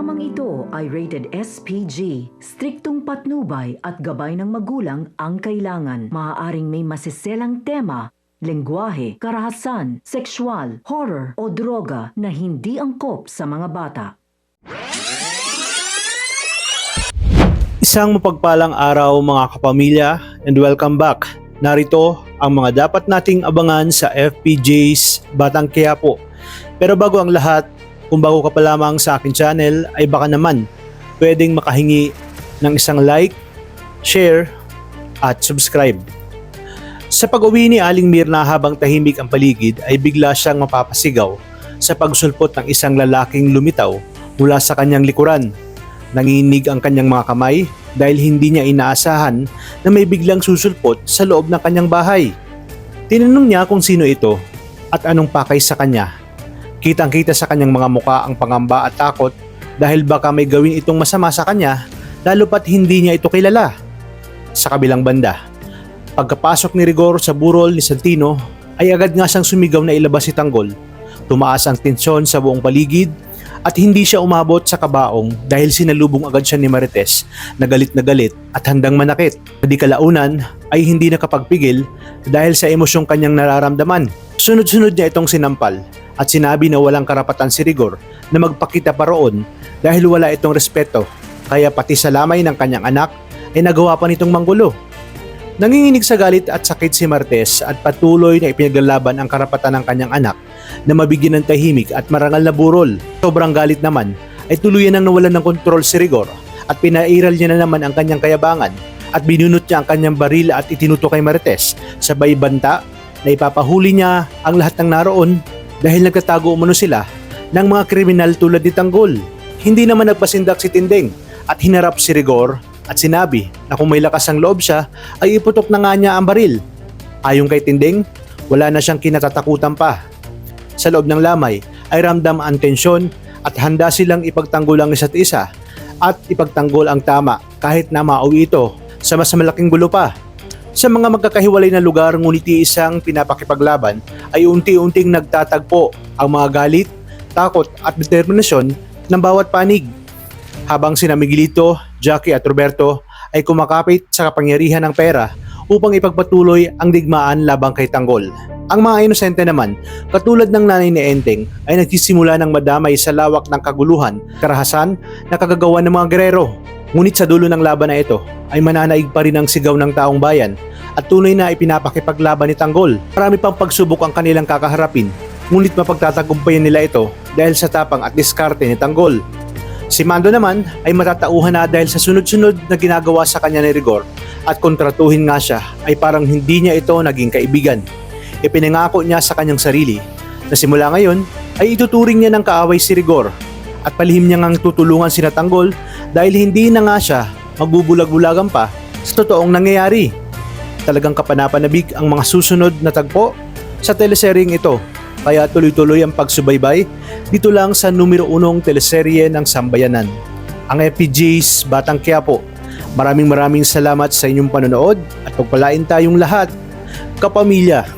Programang ito ay rated SPG. Striktong patnubay at gabay ng magulang ang kailangan. Maaaring may masiselang tema, lengguwahe, karahasan, sexual, horror o droga na hindi angkop sa mga bata. Isang mapagpalang araw mga kapamilya and welcome back. Narito ang mga dapat nating abangan sa FPJ's Batang Quiapo. Pero bago ang lahat, kung bago ka pa lamang sa akin channel ay baka naman pwedeng makahingi ng isang like, share at subscribe. Sa pag-uwi ni Aling Mirna habang tahimik ang paligid ay bigla siyang mapapasigaw sa pagsulpot ng isang lalaking lumitaw mula sa kanyang likuran. Nanginig ang kanyang mga kamay dahil hindi niya inaasahan na may biglang susulpot sa loob ng kanyang bahay. Tinanong niya kung sino ito at anong pakay sa kanya. Kitang-kita sa kanyang mga muka ang pangamba at takot dahil baka may gawin itong masama sa kanya lalo pat hindi niya ito kilala. Sa kabilang banda, pagkapasok ni Rigor sa burol ni Santino ay agad nga siyang sumigaw na ilabas si Tanggol. Tumaas ang tensyon sa buong paligid at hindi siya umabot sa kabaong dahil sinalubong agad siya ni Marites na galit at handang manakit. Sa di kalaunan ay hindi nakapagpigil dahil sa emosyong kanyang nararamdaman. Sunod-sunod niya itong sinampal at sinabi na walang karapatan si Rigor na magpakita pa roon dahil wala itong respeto, kaya pati sa lamay ng kanyang anak ay nagawa pa nitong manggulo. Nanginginig sa galit at sakit si Marites at patuloy na ipinaglalaban ang karapatan ng kanyang anak na mabigyan ng tahimik at marangal na burol. Sobrang galit naman ay tuluyan nang nawalan ng kontrol si Rigor at pinairal niya na naman ang kanyang kayabangan at binunot niya ang kanyang baril at itinuto kay Marites, sabay banta na ipapahuli niya ang lahat ng naroon dahil nagtatago umano sila ng mga kriminal tulad ni Tanggol. Hindi naman nagpasindak si Tinding at hinarap si Rigor at sinabi na kung may lakas ang loob siya ay iputok na nga niya ang baril. Ayon kay Tinding, wala na siyang kinatatakutan pa. Sa loob ng lamay ay ramdam ang tensyon at handa silang ipagtanggol ang isa't isa at ipagtanggol ang tama kahit na mauwi ito sa mas malaking gulo pa. Sa mga magkakahiwalay na lugar ngunit isang pinapakipaglaban ay unti-unting nagtatagpo ang mga galit, takot at determinasyon ng bawat panig. Habang sina Miguelito, Jackie at Roberto ay kumakapit sa kapangyarihan ng pera upang ipagpatuloy ang digmaan labang kay Tanggol. Ang mga inosente naman, katulad ng nanay ni Enteng, ay nagsisimula ng madamay sa lawak ng kaguluhan, karahasan na kagagawa ng mga gerero. Ngunit sa dulo ng laban na ito ay mananaig pa rin ang sigaw ng taong bayan at tunay na ipinapakipaglaban ni Tanggol. Marami pang pagsubok ang kanilang kakaharapin, ngunit mapagtatagumpayan nila ito dahil sa tapang at diskarte ni Tanggol. Si Mando naman ay matatauhan na dahil sa sunod-sunod na ginagawa sa kanya ni Rigor at kontratuhin nga siya ay parang hindi niya ito naging kaibigan. Ipinangako niya sa kanyang sarili na simula ngayon ay ituturing niya ng kaaway si Rigor at palihim niya ngang tutulungan sina Tanggol dahil hindi na nga siya magbubulag-bulagan pa sa totoong nangyayari. Talagang kapanapanabik ang mga susunod na tagpo sa teleseryeng ito, kaya tuloy-tuloy ang pagsubaybay dito lang sa numero 1 teleserye ng Sambayanan, ang FPJ's Batang Quiapo. Maraming salamat sa inyong panonood at pagpalain tayong lahat, kapamilya.